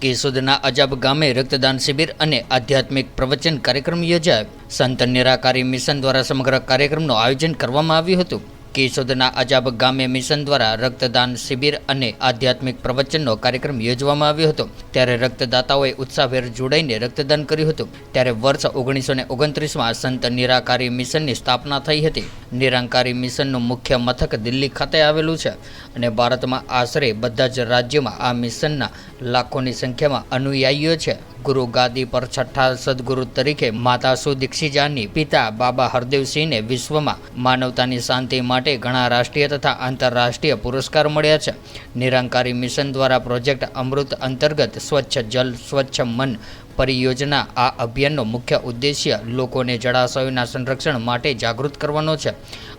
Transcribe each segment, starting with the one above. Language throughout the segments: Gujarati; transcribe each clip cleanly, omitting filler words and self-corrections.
કેશોદના અજાબ ગામે રક્તદાન શિબિર અને આધ્યાત્મિક પ્રવચન કાર્યક્રમ યોજાયો। સંત નિરાકારી મિશન દ્વારા સમગ્ર કાર્યક્રમનું આયોજન કરવામાં આવ્યું હતું। કેશોદના અજાબ ગામે મિશન દ્વારા રક્તદાન શિબિર અને આધ્યાત્મિક પ્રવચનનો કાર્યક્રમ યોજવામાં આવ્યો હતો। ત્યારે રક્તદાતાઓએ ઉત્સાહભેર જોડાઈને રક્તદાન કર્યું હતું। ત્યારે વર્ષ 1929માં સંત નિરાકારી મિશનની સ્થાપના થઈ હતી। નિરાકારી મિશનનું મુખ્ય મથક દિલ્હી ખાતે આવેલું છે અને ભારતમાં આશરે બધા જ રાજ્યોમાં આ મિશનના લાખોની સંખ્યામાં અનુયાયીઓ છે। ગુરુ ગાદી પર છઠ્ઠા સદગુરુ તરીકે માતા સુદીક્ષિજાની પિતા બાબા હરદેવસિંહને વિશ્વમાં માનવતાની શાંતિ માટે ઘણા રાષ્ટ્રીય તથા આંતરરાષ્ટ્રીય પુરસ્કાર મળ્યા છે। નિરાકારી મિશન દ્વારા પ્રોજેક્ટ અમૃત અંતર્ગત સ્વચ્છ જલ સ્વચ્છ મન પરિયોજના આ અભિયાનનો મુખ્ય ઉદ્દેશ્ય લોકોને જળાશયોના સંરક્ષણ માટે જાગૃત કરવાનો છે।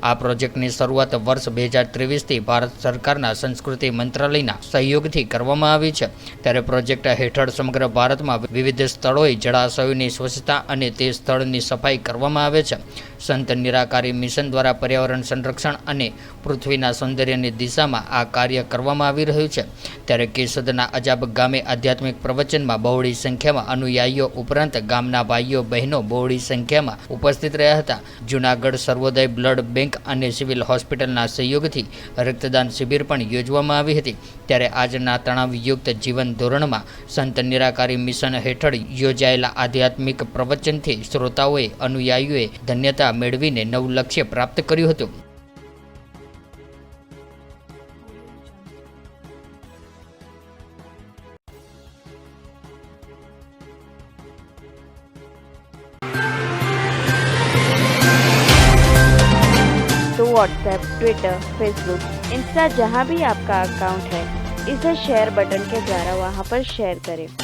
આ પ્રોજેક્ટની શરૂઆત વર્ષ 2023થી ભારત સરકારના સંસ્કૃતિ મંત્રાલયના સહયોગથી કરવામાં આવી છે। ત્યારે પ્રોજેક્ટ હેઠળ સમગ્ર ભારતમાં વિવિધ સ્થળોએ જળાશયોની સ્વચ્છતા અને તે સ્થળની સફાઈ કરવામાં આવે છે। સંત નિરાકારી મિશન દ્વારા પર્યાવરણ સંરક્ષણ અને પૃથ્વીના સૌંદર્યની દિશામાં આ કાર્ય કરવામાં આવી રહ્યું છે। ત્યારે કેશોદના અજાબ ગામે આધ્યાત્મિક પ્રવચનમાં બહોળી સંખ્યામાં અનુયાયીઓ ઉપરાંત ગામના ભાઈઓ બહેનો બહોળી સંખ્યામાં ઉપસ્થિત રહ્યા હતા। જૂનાગઢ સર્વોદય બ્લડ બેંક અને સિવિલ હોસ્પિટલના સહયોગથી રક્તદાન શિબિર પણ યોજવામાં આવી હતી। ત્યારે આજના તણાવયુક્ત જીવન ધોરણમાં સંત નિરાકારી મિશન હેઠળ યોજાયેલા આધ્યાત્મિક પ્રવચનથી શ્રોતાઓએ અનુયાયીઓએ ધન્યતા મેળવીને નવું લક્ષ્ય પ્રાપ્ત કર્યું હતું। तो व्हाट्सएप, ट्विटर, फेसबुक, इंस्टा जहाँ भी आपका अकाउंट है, इसे शेयर बटन के द्वारा वहाँ पर शेयर करें।